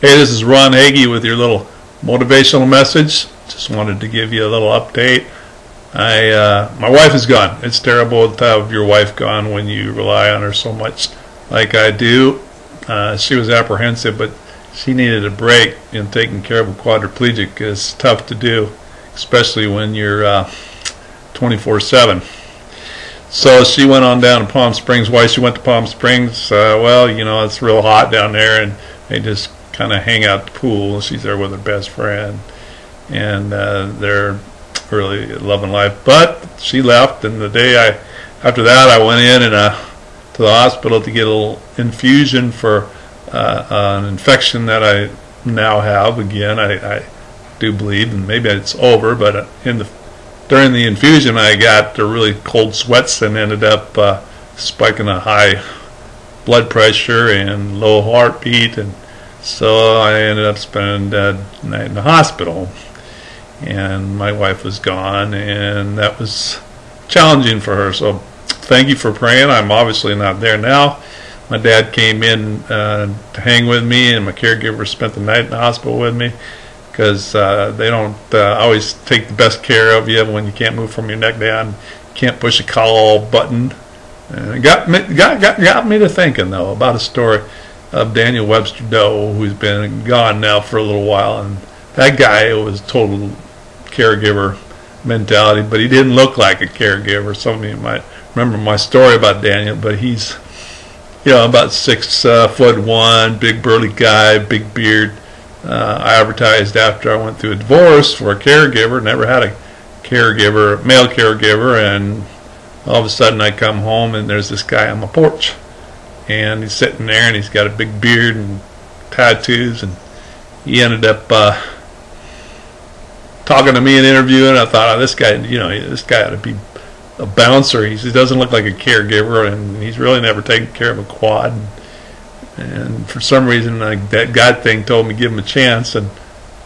Hey, this is Ron Hagee with your little motivational message. Just wanted to give you a little update. My wife is gone. It's terrible to have your wife gone when you rely on her so much like I do. She was apprehensive, but she needed a break, and taking care of a quadriplegic is tough to do, especially when you're 24/7. So she went on down to Palm Springs. Why she went to Palm Springs? Well, you know, it's real hot down there, and they just kind of hang out at the pool. She's there with her best friend, and they're really loving life. But she left, and the day after that, I went in and to the hospital to get a little infusion for an infection that I now have again. I do bleed, and maybe it's over, but during the infusion, I got really cold sweats and ended up spiking a high blood pressure and low heartbeat, and so I ended up spending the night in the hospital. And my wife was gone, and that was challenging for her. So thank you for praying. I'm obviously not there now. My dad came in to hang with me, and my caregiver spent the night in the hospital with me, because they don't always take the best care of you when you can't move from your neck down, can't push a call button. And it got me to thinking, though, about a story of Daniel Webster Doe, who's been gone now for a little while. And that guy was total caregiver mentality, but he didn't look like a caregiver. Some of you might remember my story about Daniel, but he's, you know, about 6'1", big burly guy, big beard. I advertised after I went through a divorce for a caregiver. Never had a caregiver, male caregiver, and all of a sudden I come home and there's this guy on my porch, and he's sitting there and he's got a big beard and tattoos, and he ended up talking to me and interviewing. I thought, oh, this guy, you know, this guy ought to be a bouncer. He doesn't look like a caregiver, and he's really never taken care of a quad. And for some reason, that God thing told me give him a chance, and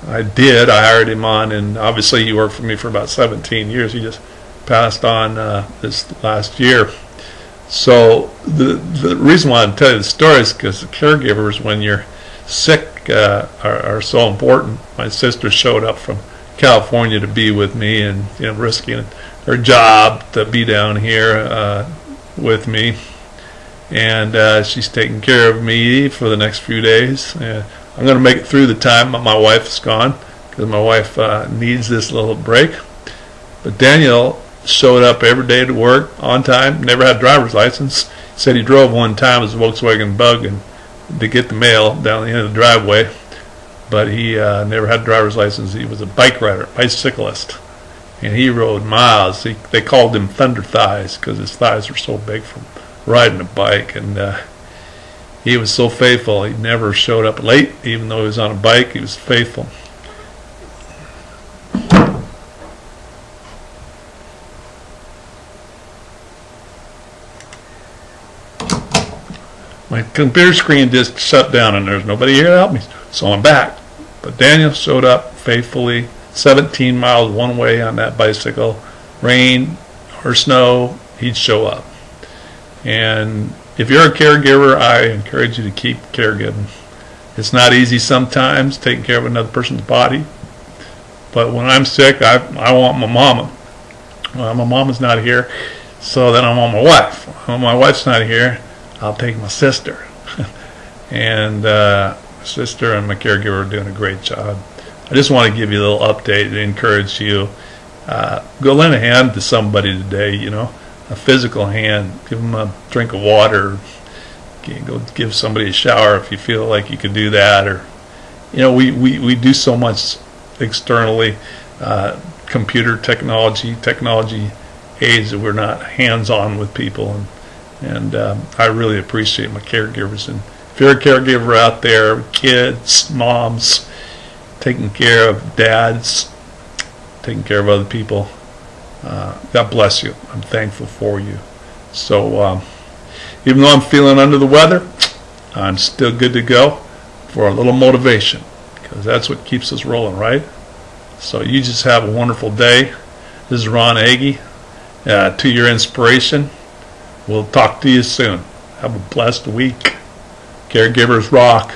I did. I hired him on, and obviously he worked for me for about 17 years. He just passed on this last year. So the reason why I tell you the story is because the caregivers, when you're sick, are so important. My sister showed up from California to be with me, and, you know, risking her job to be down here with me. And she's taking care of me for the next few days. I'm going to make it through the time my wife is gone, because my wife needs this little break. But Daniel showed up every day to work on time, never had a driver's license. Said he drove one time as a Volkswagen Bug and to get the mail down the end of the driveway, but he never had a driver's license. He was a bike rider, bicyclist, and he rode miles. They called him Thunder Thighs because his thighs were so big from riding a bike, and he was so faithful. He never showed up late, even though he was on a bike. He was faithful. My computer screen just shut down, and there's nobody here to help me, so I'm back. But Daniel showed up faithfully, 17 miles one way on that bicycle. Rain or snow, he'd show up. And if you're a caregiver, I encourage you to keep caregiving. It's not easy sometimes, taking care of another person's body. But when I'm sick, I want my mama. Well, my mama's not here, so then I want my wife. When my wife's not here, I'll take my sister. And my sister and my caregiver are doing a great job. I just want to give you a little update to encourage you. Go lend a hand to somebody today, you know, a physical hand. Give them a drink of water. Go give somebody a shower if you feel like you could do that. Or, you know, we do so much externally, computer technology aids, that we're not hands-on with people. And I really appreciate my caregivers. And if you're a caregiver out there, kids, moms, taking care of dads, taking care of other people, God bless you. I'm thankful for you. So even though I'm feeling under the weather, I'm still good to go for a little motivation, because that's what keeps us rolling, right? So you just have a wonderful day. This is Ron Hagee, to your inspiration. We'll talk to you soon. Have a blessed week. Caregivers rock.